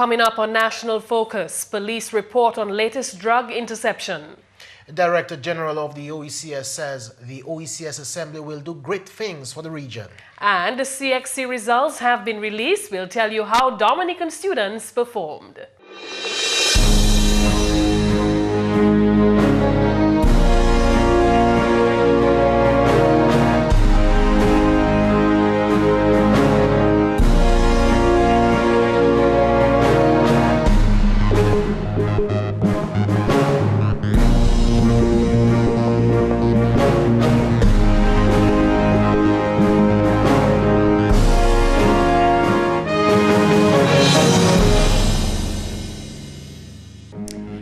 Coming up on National Focus, police report on latest drug interception. Director General of the OECS says the OECS Assembly will do great things for the region. And the CXC results have been released. We'll tell you how Dominican students performed.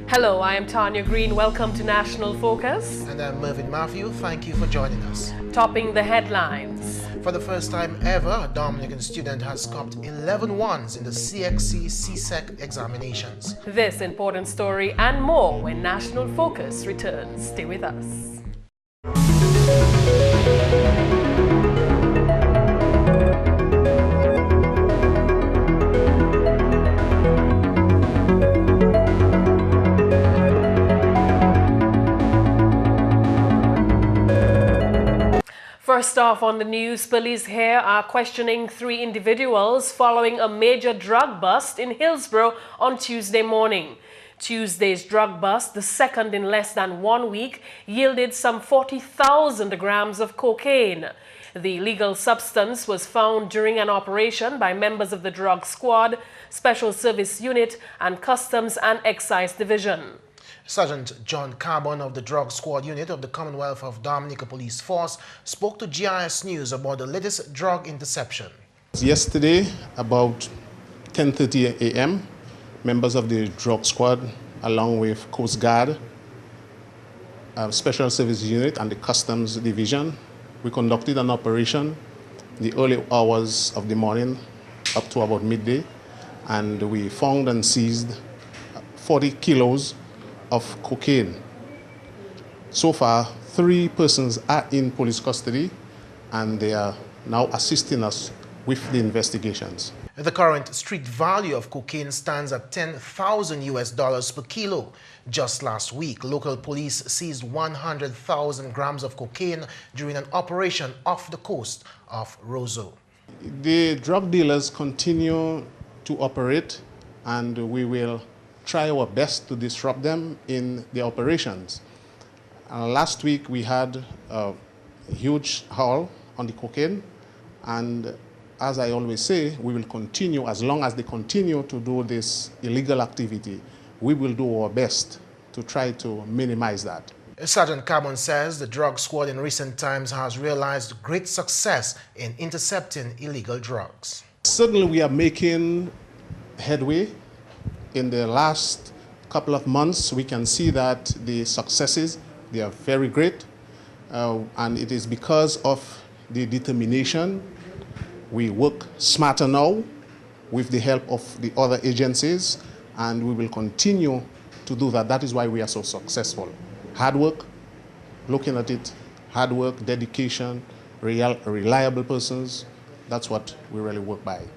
Hello, I am Tarnia Green. Welcome to National Focus. And I'm Mervin. Thank you for joining us. Topping the headlines. For the first time ever, a Dominican student has scored 11 ones in the CXC CSEC examinations. This important story and more when National Focus returns. Stay with us. First off on the news, police here are questioning 3 individuals following a major drug bust in Hillsborough on Tuesday morning. Tuesday's drug bust, the second in less than 1 week, yielded some 40,000 grams of cocaine. The illegal substance was found during an operation by members of the drug squad, Special Service Unit, and Customs and Excise Division. Sergeant John Carbon of the Drug Squad Unit of the Commonwealth of Dominica Police Force spoke to GIS News about the latest drug interception. Yesterday, about 10:30 a.m., members of the Drug Squad, along with Coast Guard, Special Service Unit, and the Customs Division, we conducted an operation in the early hours of the morning up to about midday, and we found and seized 40 kilos of cocaine. So far, 3 persons are in police custody and they are now assisting us with the investigations. The current street value of cocaine stands at $10,000 per kilo. Just last week, local police seized 100,000 grams of cocaine during an operation off the coast of Roseau. The drug dealers continue to operate, and we will try our best to disrupt them in the operations. Last week we had a huge haul on the cocaine, and as I always say, we will continue. As long as they continue to do this illegal activity, we will do our best to try to minimize that. Sergeant Carbon says the drug squad in recent times has realized great success in intercepting illegal drugs. Certainly we are making headway. In the last couple of months, we can see that the successes, they are very great, and it is because of the determination. We work smarter now with the help of the other agencies, and we will continue to do that. That is why we are so successful. Hard work, looking at it, hard work, dedication, reliable persons, that's what we really work by.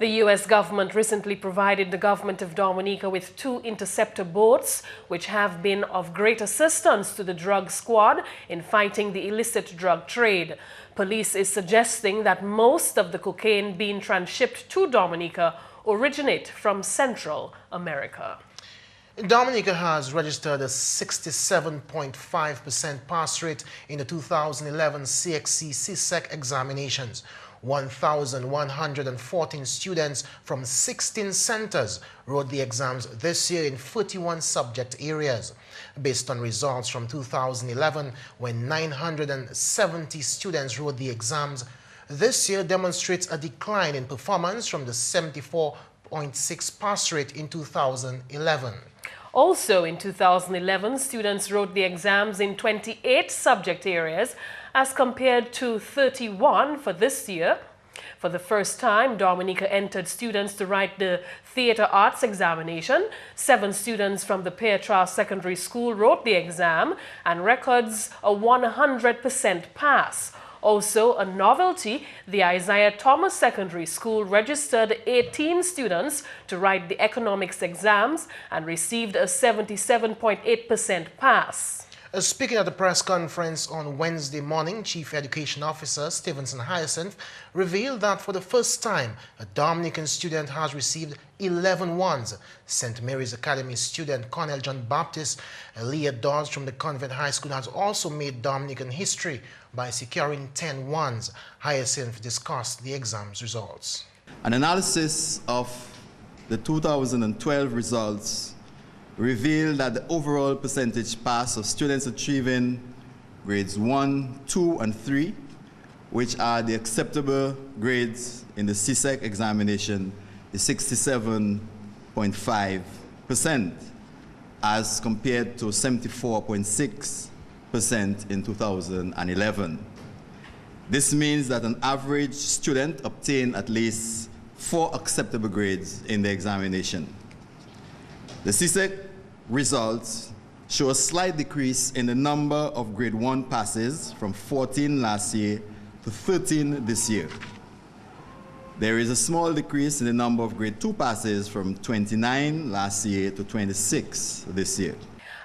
The U.S. government recently provided the government of Dominica with 2 interceptor boats, which have been of great assistance to the drug squad in fighting the illicit drug trade. Police is suggesting that most of the cocaine being transshipped to Dominica originate from Central America. Dominica has registered a 67.5% pass rate in the 2011 CXC CSEC examinations. 1,114 students from 16 centers wrote the exams this year in 41 subject areas. Based on results from 2011, when 970 students wrote the exams, this year demonstrates a decline in performance from the 74.6 pass rate in 2011. Also in 2011, students wrote the exams in 28 subject areas as compared to 31 for this year. For the first time, Dominica entered students to write the Theatre Arts examination. 7 students from the Petra Secondary School wrote the exam and records a 100% pass. Also, a novelty, the Isaiah Thomas Secondary School registered 18 students to write the economics exams and received a 77.8% pass. Speaking at the press conference on Wednesday morning, Chief Education Officer Stevenson Hyacinth revealed that for the first time, a Dominican student has received 11 ones. St. Mary's Academy student Colonel John Baptist Leah Dodds from the Convent High School has also made Dominican history by securing 10 ones. Hyacinth discussed the exam's results. An analysis of the 2012 results revealed that the overall percentage pass of students achieving grades 1, 2, and 3, which are the acceptable grades in the CSEC examination, is 67.5%, as compared to 74.6% in 2011. This means that an average student obtained at least 4 acceptable grades in the examination. The CSEC results show a slight decrease in the number of grade 1 passes from 14 last year to 13 this year. There is a small decrease in the number of grade 2 passes from 29 last year to 26 this year.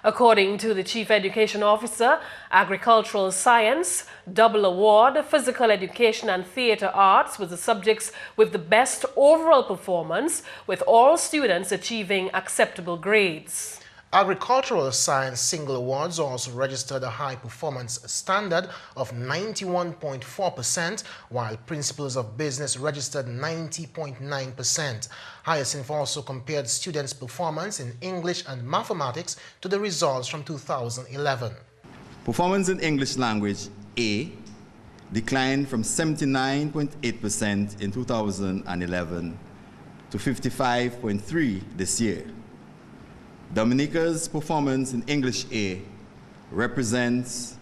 According to the Chief Education Officer, Agricultural Science, Double Award, Physical Education and Theatre Arts was the subjects with the best overall performance, with all students achieving acceptable grades. Agricultural Science Single Awards also registered a high performance standard of 91.4%, while Principles of Business registered 90.9%. Hyacinth also compared students' performance in English and mathematics to the results from 2011. Performance in English language A declined from 79.8% in 2011 to 55.3% this year. Dominica's performance in English A represents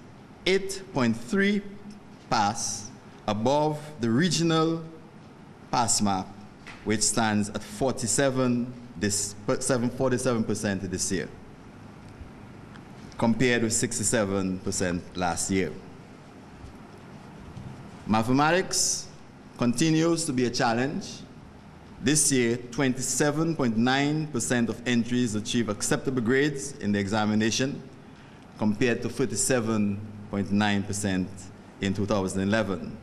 8.3 pass above the regional pass mark, which stands at 47% this year, compared with 67% last year. Mathematics continues to be a challenge. This year, 27.9% of entries achieve acceptable grades in the examination, compared to 37.9% in 2011.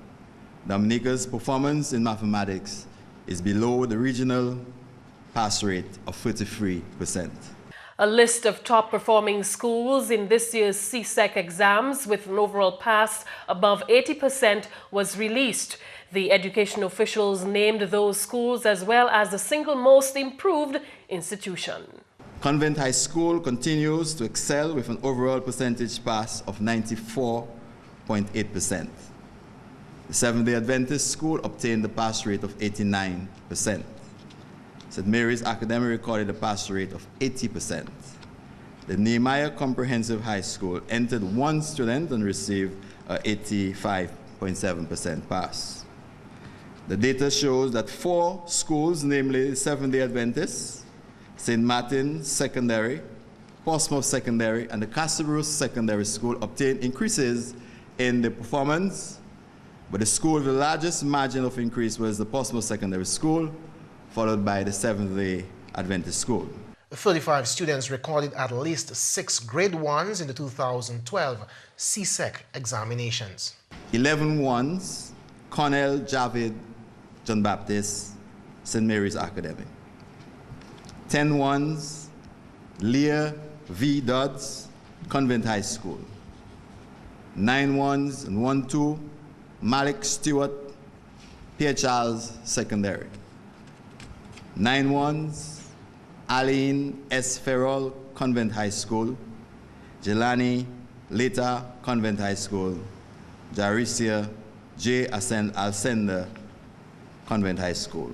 Dominica's performance in mathematics is below the regional pass rate of 33%. A list of top performing schools in this year's CSEC exams with an overall pass above 80% was released. The education officials named those schools as well as the single most improved institution. Convent High School continues to excel with an overall percentage pass of 94.8%. The Seventh-day Adventist School obtained a pass rate of 89%. St. Mary's Academy recorded a pass rate of 80%. The Nehemiah Comprehensive High School entered 1 student and received an 85.7% pass. The data shows that 4 schools, namely Seventh-day Adventists, St. Martin Secondary, Portsmouth Secondary, and the Castle Secondary School, obtained increases in the performance, but the school with the largest margin of increase was the Portsmouth Secondary School, followed by the Seventh-day Adventist School. 35 students recorded at least 6 grade 1s in the 2012 CSEC examinations. 11 ones, Cornell Javid John Baptist, St. Mary's Academy. 10 ones, Leah V. Dodds, Convent High School. 9 ones and 1 2, Malik Stewart, Pierre Charles Secondary. 9 ones, Aline S. Farrell, Convent High School. Jelani Leta, Convent High School. Jaricia J. Alcenda, Convent High School.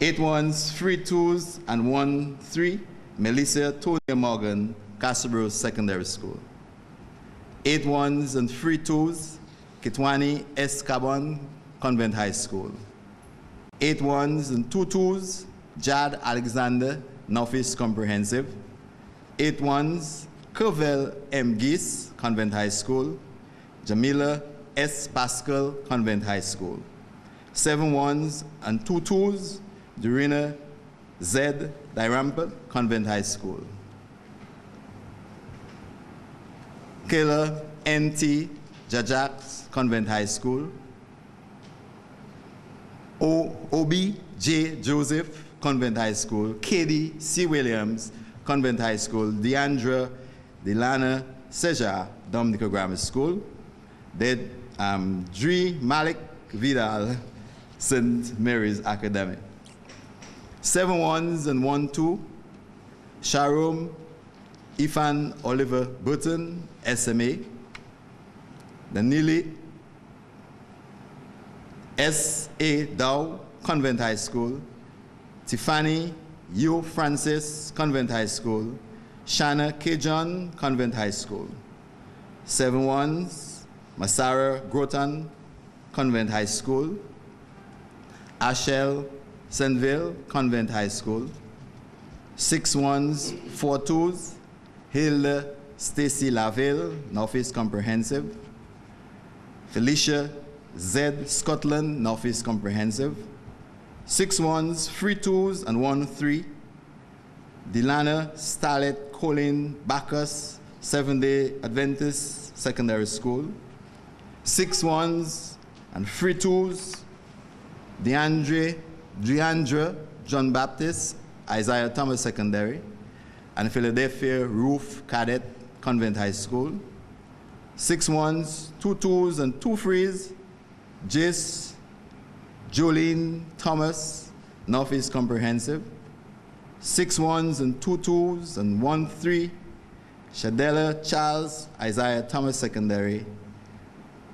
8 ones, 3 2s, and 1 3, Melissa Tonia Morgan, Castleboro Secondary School. 8 ones and 3 2s, Kitwani S. Cabon, Convent High School. 8 ones and 2 2s, Jad Alexander, Northeast Comprehensive. 8 ones, Kervel M. Geese, Convent High School. Jamila S. Pascal Convent High School. 7 1s and 2 2s, Durina Z. Dirampet Convent High School. Kayla N.T. Jajax Convent High School. O.B. J. Joseph Convent High School. Katie C. Williams Convent High School. Deandra Delana Seja Dominica Grammar School. Dre Malik Vidal St. Mary's Academy. 7 1s and 1 2, Sharon Ifan Oliver Burton SMA. Danili S.A. Dow Convent High School. Tiffany U. Francis Convent High School. Shanna K. John Convent High School. 7 1s, Masara Groton Convent High School. Ashel Senville Convent High School. 6 1s, 4 2s, Hilda Stacy Laville, Northeast Comprehensive. Felicia Z. Scotland, Northeast Comprehensive. 6 1s, 3 2s, and 1 3. Delana Starlet Colin Bacchus, Seventh-day Adventist Secondary School. 6 1s and 3 2s, Deandra John Baptist, Isaiah Thomas Secondary, and Philadelphia Ruth Cadet Convent High School. 6 1s, 2 2s, and 2 3s, Jace Jolene Thomas, Northeast Comprehensive. 6 1s and 2 2s, and 1 3, Shadella Charles, Isaiah Thomas Secondary.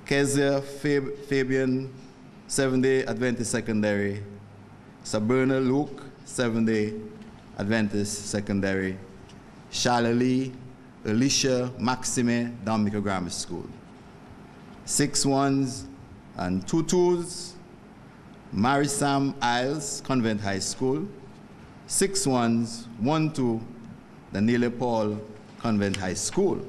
Kezia Fabian, Seventh-day Adventist Secondary. Sabrina Luke, Seventh-day Adventist Secondary. Charlie Alicia Maxime, Dominica Grammar School. 6 1s and 2 2s, Marisam Isles, Convent High School. 6 1s, 1 2, Daniela Paul, Convent High School.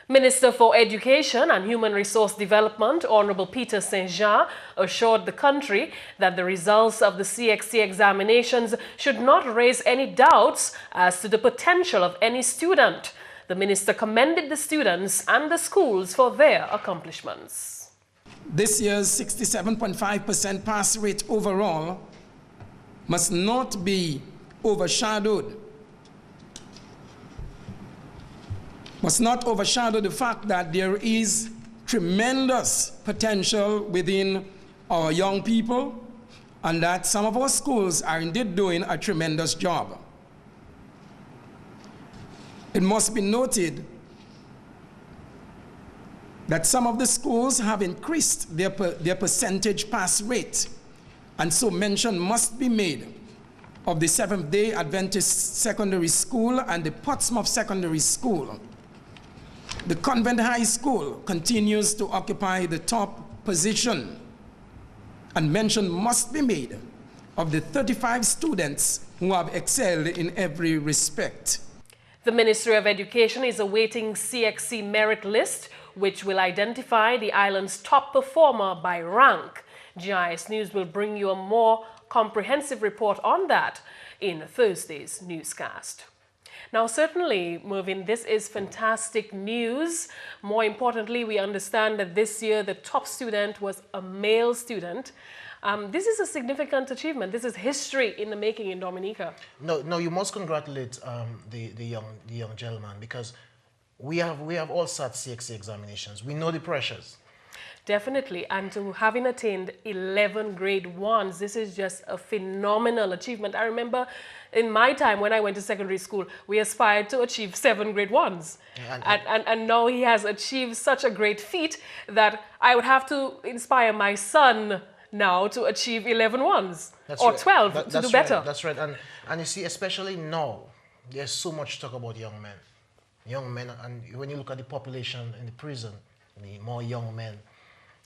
Minister for Education and Human Resource Development, Honorable Peter St. Jean, assured the country that the results of the CXC examinations should not raise any doubts as to the potential of any student. The minister commended the students and the schools for their accomplishments. This year's 67.5% pass rate overall must not be overshadowed. Must not overshadow the fact that there is tremendous potential within our young people and that some of our schools are indeed doing a tremendous job. It must be noted that some of the schools have increased their percentage pass rate, and so mention must be made of the Seventh-day Adventist Secondary School and the Portsmouth Secondary School. The Convent High School continues to occupy the top position, and mention must be made of the 35 students who have excelled in every respect. The Ministry of Education is awaiting CXC merit list, which will identify the island's top performer by rank. GIS News will bring you a more comprehensive report on that in Thursday's newscast. Now, certainly, Mervin, this is fantastic news. More importantly, we understand that this year the top student was a male student. This is a significant achievement. This is history in the making in Dominica. No, you must congratulate the young gentleman, because we have all sat CXC examinations. We know the pressures. Definitely, and to having attained 11 grade 1s, this is just a phenomenal achievement. I remember in my time when I went to secondary school, we aspired to achieve 7 grade 1s. And now he has achieved such a great feat that I would have to inspire my son now to achieve 11 1s or 12 to do better. Right, that's right. And you see, especially now, there's so much talk about young men. Young men, and when you look at the population in the prison, the more young men.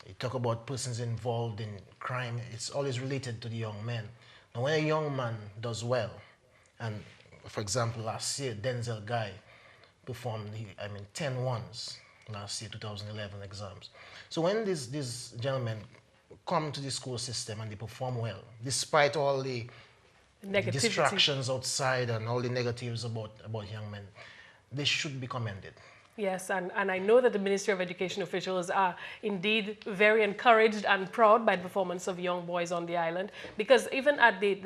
You talk about persons involved in crime, it's always related to the young men. Now, when a young man does well, and for example, last year, Denzel Guy performed, 10 1s, last year, 2011 exams. So when these gentlemen come to the school system and they perform well, despite all the distractions outside and all the negatives about young men, they should be commended. Yes, and I know that the Ministry of Education officials are indeed very encouraged and proud by the performance of young boys on the island, because even at the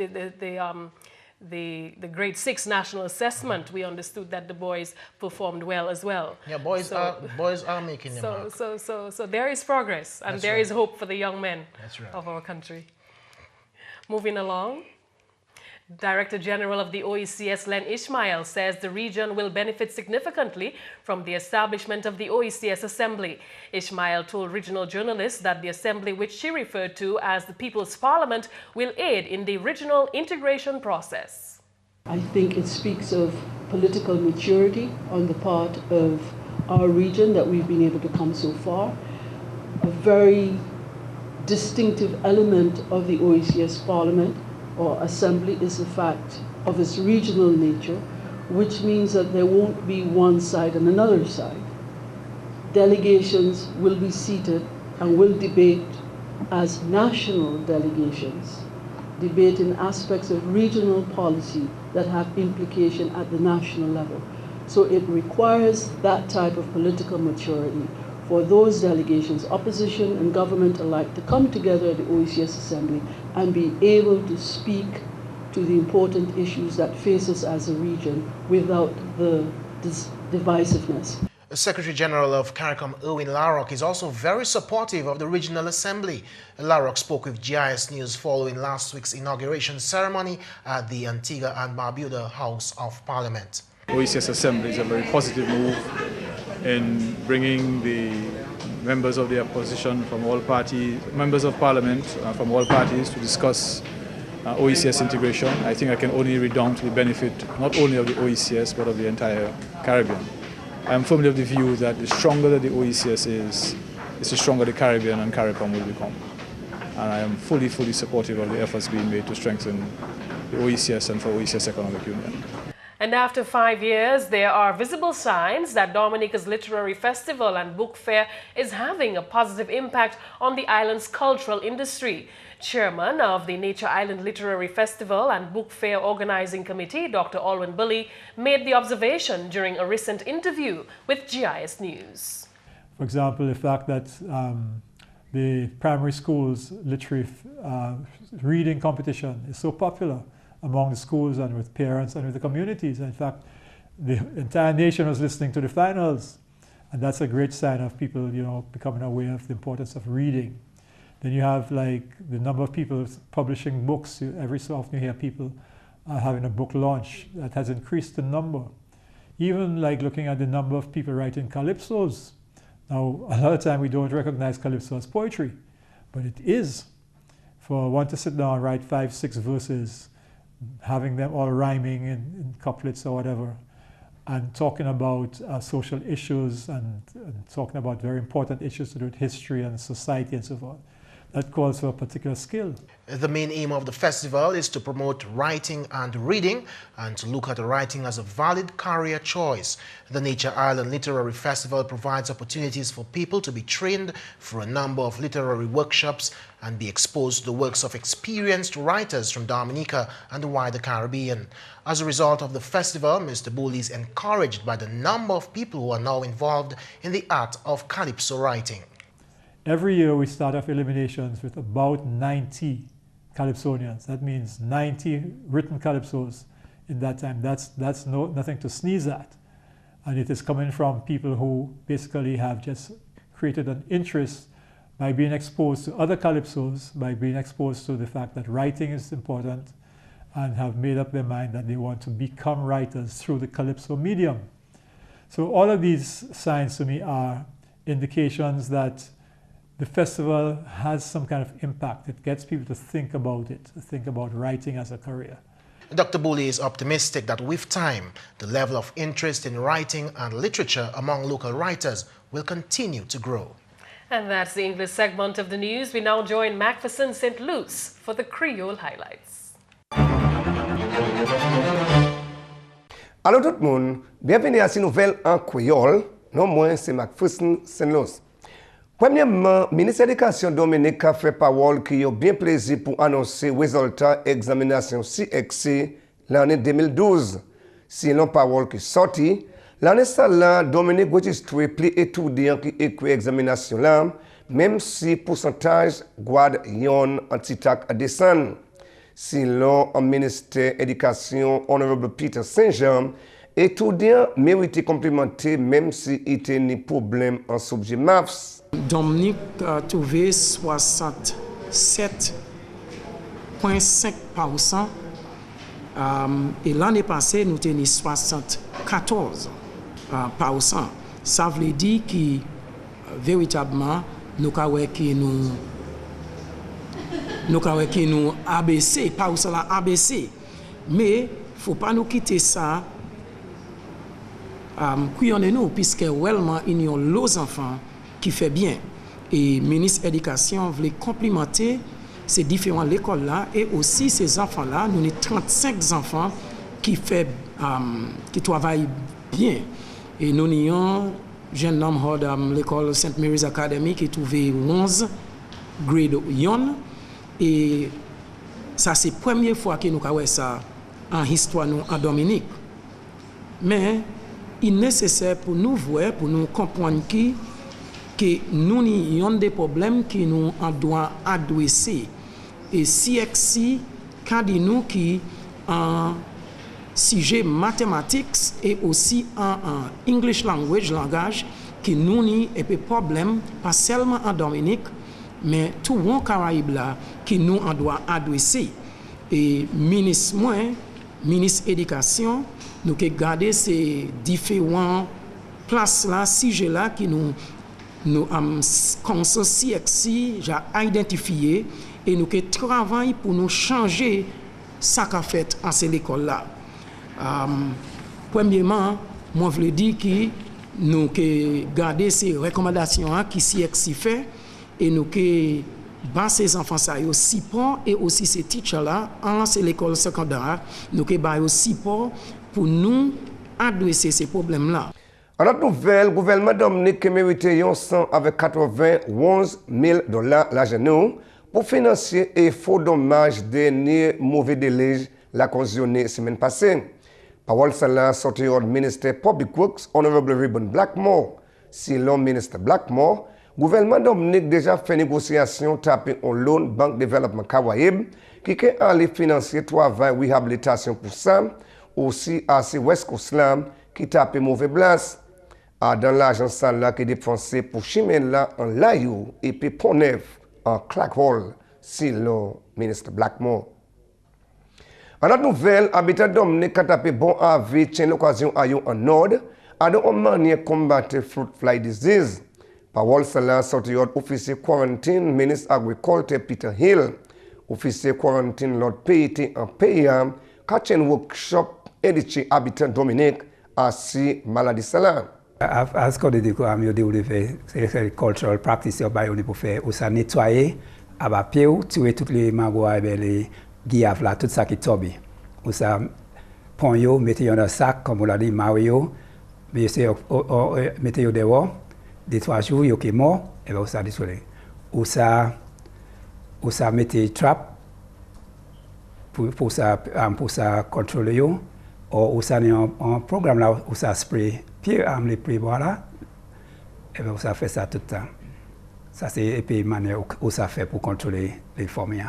grade 6 national assessment, we understood that the boys performed well as well. Yeah, boys are making their mark. So there is progress, and there is hope for the young men of our country. Moving along. Director General of the OECS, Len Ishmael, says the region will benefit significantly from the establishment of the OECS Assembly. Ishmael told regional journalists that the assembly, which she referred to as the People's Parliament, will aid in the regional integration process. I think it speaks of political maturity on the part of our region that we've been able to come so far. A very distinctive element of the OECS Parliament or assembly is the fact of its regional nature, which means that there won't be one side and another side. Delegations will be seated and will debate as national delegations, debating aspects of regional policy that have implication at the national level. So it requires that type of political maturity for those delegations, opposition and government alike, to come together at the OECS Assembly and be able to speak to the important issues that face us as a region without this divisiveness. The Secretary General of CARICOM, Erwin Larrock, is also very supportive of the Regional Assembly. Larrock spoke with GIS News following last week's inauguration ceremony at the Antigua and Barbuda House of Parliament. OECS Assembly is a very positive move in bringing the members of the opposition from all parties, members of parliament from all parties to discuss OECS integration. I think I can only redound to the benefit not only of the OECS but of the entire Caribbean. I am firmly of the view that the stronger that the OECS is the stronger the Caribbean and CARICOM will become. And I am fully supportive of the efforts being made to strengthen the OECS and for OECS Economic Union. And after 5 years, there are visible signs that Dominica's Literary Festival and Book Fair is having a positive impact on the island's cultural industry. Chairman of the Nature Island Literary Festival and Book Fair Organizing Committee, Dr. Alwyn Bully, made the observation during a recent interview with GIS News. For example, the fact that the primary schools literary reading competition is so popular among the schools and with parents and with the communities. In fact, the entire nation was listening to the finals, and that's a great sign of people, becoming aware of the importance of reading. Then you have like the number of people publishing books. Every so often you hear people having a book launch that has increased the number. Even like looking at the number of people writing calypsos. Now, a lot of time we don't recognize calypso as poetry, but it is. For one to sit down and write 5, 6 verses, having them all rhyming in couplets or whatever, and talking about social issues and talking about very important issues to do with history and society and so forth. That calls for a particular skill. The main aim of the festival is to promote writing and reading and to look at writing as a valid career choice. The Nature Island Literary Festival provides opportunities for people to be trained for a number of literary workshops and be exposed to the works of experienced writers from Dominica and the wider Caribbean. As a result of the festival, Mr. Bully is encouraged by the number of people who are now involved in the art of calypso writing. Every year we start off eliminations with about 90 calypsonians. That means 90 written calypsos in that time. That's nothing to sneeze at. And it is coming from people who basically have just created an interest by being exposed to other calypsos, by being exposed to the fact that writing is important, and have made up their mind that they want to become writers through the calypso medium. So all of these signs to me are indications that the festival has some kind of impact. It gets people to think about it, to think about writing as a career. Dr. Bully is optimistic that with time, the level of interest in writing and literature among local writers will continue to grow. And that's the English segment of the news. We now join McPherson St. Luce for the Creole highlights. Allô tout le monde, bienvenue à cette nouvelle en créole. Non moins, c'est McPherson Saint-Luce. Premièrement, le ministre de l'Éducation Dominica a fait parole qui a bien plaisir pour annoncer les résultats examination CXC l'année 2012. Si l'on parole qui sorti, l'année là, Dominique registré plus étudiants qui écrit examination là, même si pourcentage guard yon anti-tac à descendre. Si l'on en ministère éducation honorable Peter Saint-Jean, étudiants méritent complémenter même si il y a des problèmes en sujet maths. Dominique a trouvé 67,5%. Et l'année passée, nous tenions 74%. Ça veut dire que véritablement, nous avons ABC, pas aussi la ABC. Mais il ne faut pas nous quitter ça. Nous, puisque réellement, il y a les enfants qui fait bien. Et le ministre de l'Éducation voulait complimenter ces différentes écoles-là et aussi ces enfants-là. Nous avons 35 enfants qui travaillent bien. Et nous avons un jeune homme de l'école St. Mary's Academy qui a trouvé 11 grade 1. Et ça, c'est la première fois que nous avons ça en histoire en Dominique. Mais il est nécessaire pour nous voir, pour nous comprendre que nous avons des problèmes que nous devons adresser. Et CXC, quand nous qui en sujet mathématiques et aussi en English language, langage, que nous avons des problèmes, pas seulement en Dominique, mais tout le Caraïbe là, que nous devons adresser. Et ministre de l'Éducation, nous avons gardé ces différents places là, sujets là, qui nous comme ça, CXC, j'ai identifié et nous travaillons pour nous changer ce qu'a fait en cette école-là. Premièrement, moi je veux dire que nous gardons ces recommandations qui CXC fait et nous avons ces enfants ça au support et aussi ces teachers-là en l'école secondaire, nous avons aussi support pour nous adresser ces problèmes-là. En autre nouvelle, le gouvernement Dominique a mérité 191 000 $ l'argent pour financer et faux dommages dernier mauvais délai la cautionné semaine passée. Parole cela sorti au ministère Public Works, Honorable Ribbon Blackmore. Si l'homme ministre Blackmore, le gouvernement Dominique déjà fait négociation tapé en loan Banque Développement Caraïbe qui a allé financer travail réhabilitation pour ça, aussi à West Coast qui tape mauvais place. Dans l'agence là qui est dépensé pour Chimène là en Layou et puis Pont-Neuf en Clackhall, si le ministre Blackmore. En autre nouvelle, habitat Dominique a tapé bon avis, tient l'occasion à en nord, à une manière combattre fruit fly disease. Parole cela sorti officier quarantine, ministre agriculture Peter Hill, officier quarantine Lord PIT en payant, catch workshop édité habitat Dominique à si maladie cela. As code de quoi mieux développer ces cultural practices au bail pour faire ou ça nettoyer à pied tuer toutes les magouas et les guiaves là tout ça qui tombe ou ça prend yo mettez dans un sac comme on l'a dit Mario mais c'est mettez yo dehors des 3 jours yo qui mort et ben ça désolé ou ça mettez trap pour ça contrôler yo ou ça un programme là où ça spray puis les prévoit là et bien ça fait ça tout le temps. Ça c'est une manière où ça fait pour contrôler les fourmis.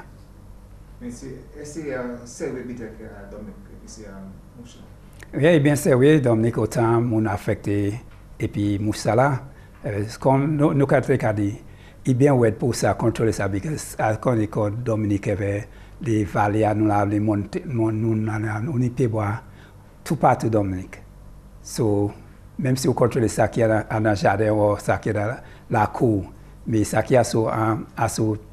Mais c'est un service que Dominique ici à Moussa. Oui, bien sûr, oui, Dominique autant mon affecté et puis Moussa là comme nous avons dit, il est bien ouais pour ça contrôler ça parce que quand Dominique avait les vallées nous là les montées nous peut voir tout partout Dominique. So même si vous contrôlez ça qui est dans le jardin ou ça qui est dans la cour, mais ça qui est sur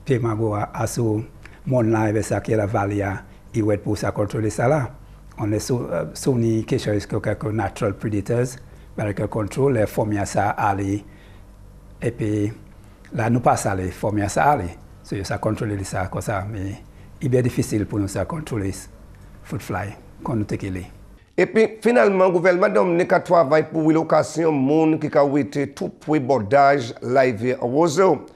Pémago, sur Monla, et ça qui est dans la vallée, il va être pour ça contrôler ça là. On est sur quelque chose comme natural predators, avec le contrôle, les fourmis ça aller, et puis là nous passons les fourmis ça aller. So ça contrôler ça comme ça, mais il est bien difficile pour nous ça contrôler fruit fly quand nous t'équilibrer. Et puis, finalement, le gouvernement Dominique a travaillé pour relocation monde qui a été tout pour bordage live à Roseau.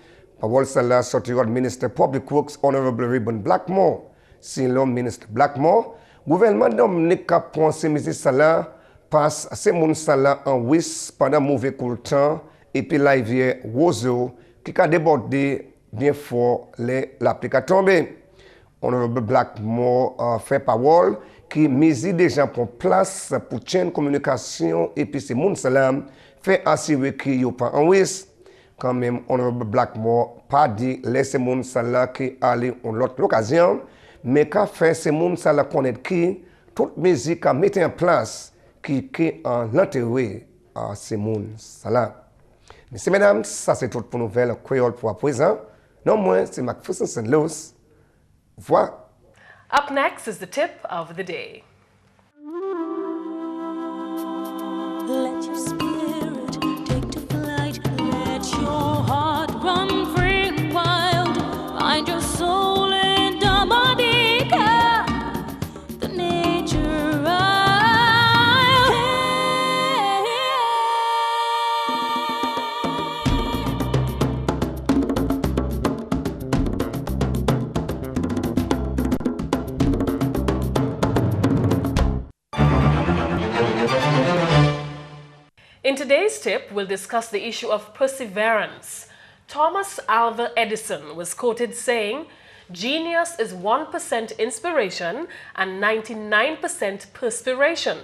Parole celle-là sortira de ministre Public Works, Honorable Ribbon Blackmore. Si l'homme ministre Blackmore, le gouvernement Dominique a pensé que cela passe ces monde là en wis pendant mauvais court temps et puis live Roseau qui a débordé bien fort l'application tombée. Honorable Blackmore fait parole qui mise déjà pour place pour chaîne communication et puis ces moun salam fait assurer qu'il n'y a pas en risque. Quand même, Honorable Blackmore pas dit laisser moun salam qui aller en l'autre occasion, mais qu'a fait ces moun salam connaître qui toute musique a mis en place qui en l'intérêt à ces moun salam. Messieurs, mesdames, ça c'est tout pour nouvelle Creole pour à présent. Non moins, c'est McPherson Luce. Voilà. Up next is the tip of the day. Let your spirit take to flight. Let your heart run free and wild. Find your soul in Dominica, the nature isle. In today's tip, we'll discuss the issue of perseverance. Thomas Alva Edison was quoted saying, "Genius is 1% inspiration and 99% perspiration."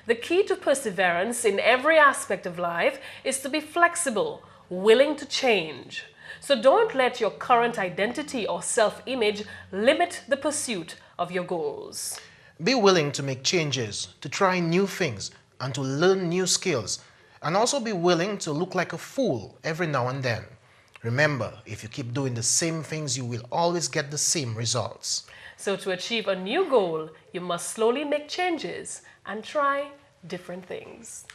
The key to perseverance in every aspect of life is to be flexible, willing to change. So don't let your current identity or self-image limit the pursuit of your goals. Be willing to make changes, to try new things, and to learn new skills. And also be willing to look like a fool every now and then. Remember, if you keep doing the same things, you will always get the same results. So to achieve a new goal, you must slowly make changes and try different things.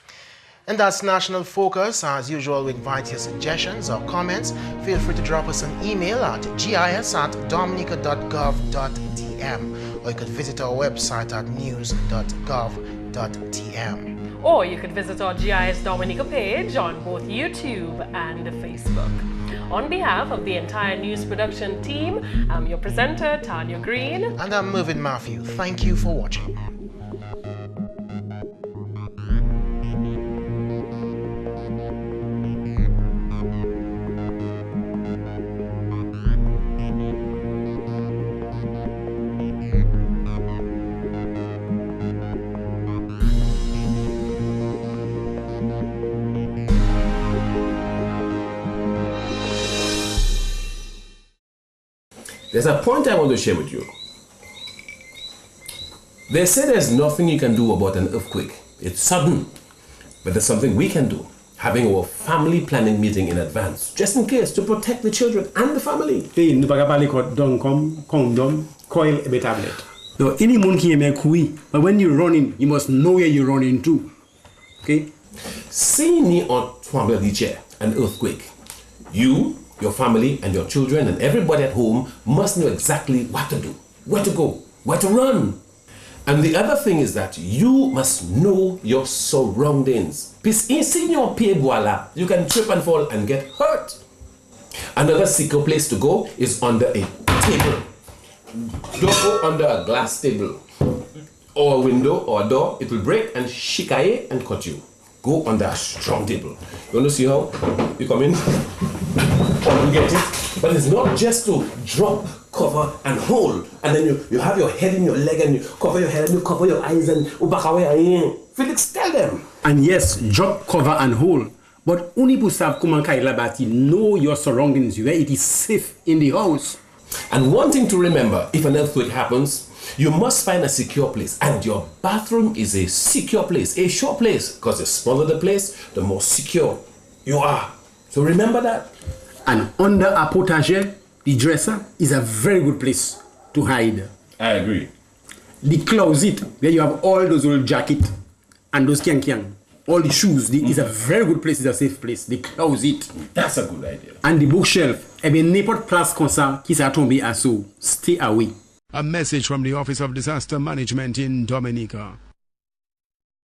And that's National Focus. As usual, we invite your suggestions or comments. Feel free to drop us an email at gis@dominica.gov.tm, or you could visit our website at news.gov.tm. Or you could visit our GIS Dominica page on both YouTube and Facebook. On behalf of the entire news production team, I'm your presenter, Tarnia Green. And I'm Mervin Matthew. Thank you for watching. There's a point I want to share with you. They say there's nothing you can do about an earthquake. It's sudden. But there's something we can do. Having our family planning meeting in advance, just in case, to protect the children and the family. Nous pas parler condom, coil et tablet. So anyone can make oui, but when you're running, you must know where you're running to. Okay? See me on an earthquake. You, your family, and your children, and everybody at home must know exactly what to do, where to go, where to run. And the other thing is that you must know your surroundings. Because in your pied, you can trip and fall and get hurt. Another secure place to go is under a table. Don't go under a glass table or a window or a door. It will break and shikaye and cut you. Go under a strong table. You want to see how? You come in, you get it. But it's not just to drop, cover, and hold. And then you have your head in your leg and you cover your head and you cover your eyes and Felix, tell them. And yes, drop, cover, and hold. But only pour savoir comment know your surroundings, where it is safe in the house. And one thing to remember, if an earthquake happens, you must find a secure place. And your bathroom is a secure place, a sure place. Because the smaller the place, the more secure you are. So remember that. And under a potager, the dresser is a very good place to hide. I agree. The closet, where you have all those old jackets and those kiang, all the shoes, is a very good place, it's a safe place. The closet. That's a good idea. And the bookshelf, n'importe place comme ça qui s'est tombé à so, stay away. A message from the Office of Disaster Management in Dominica.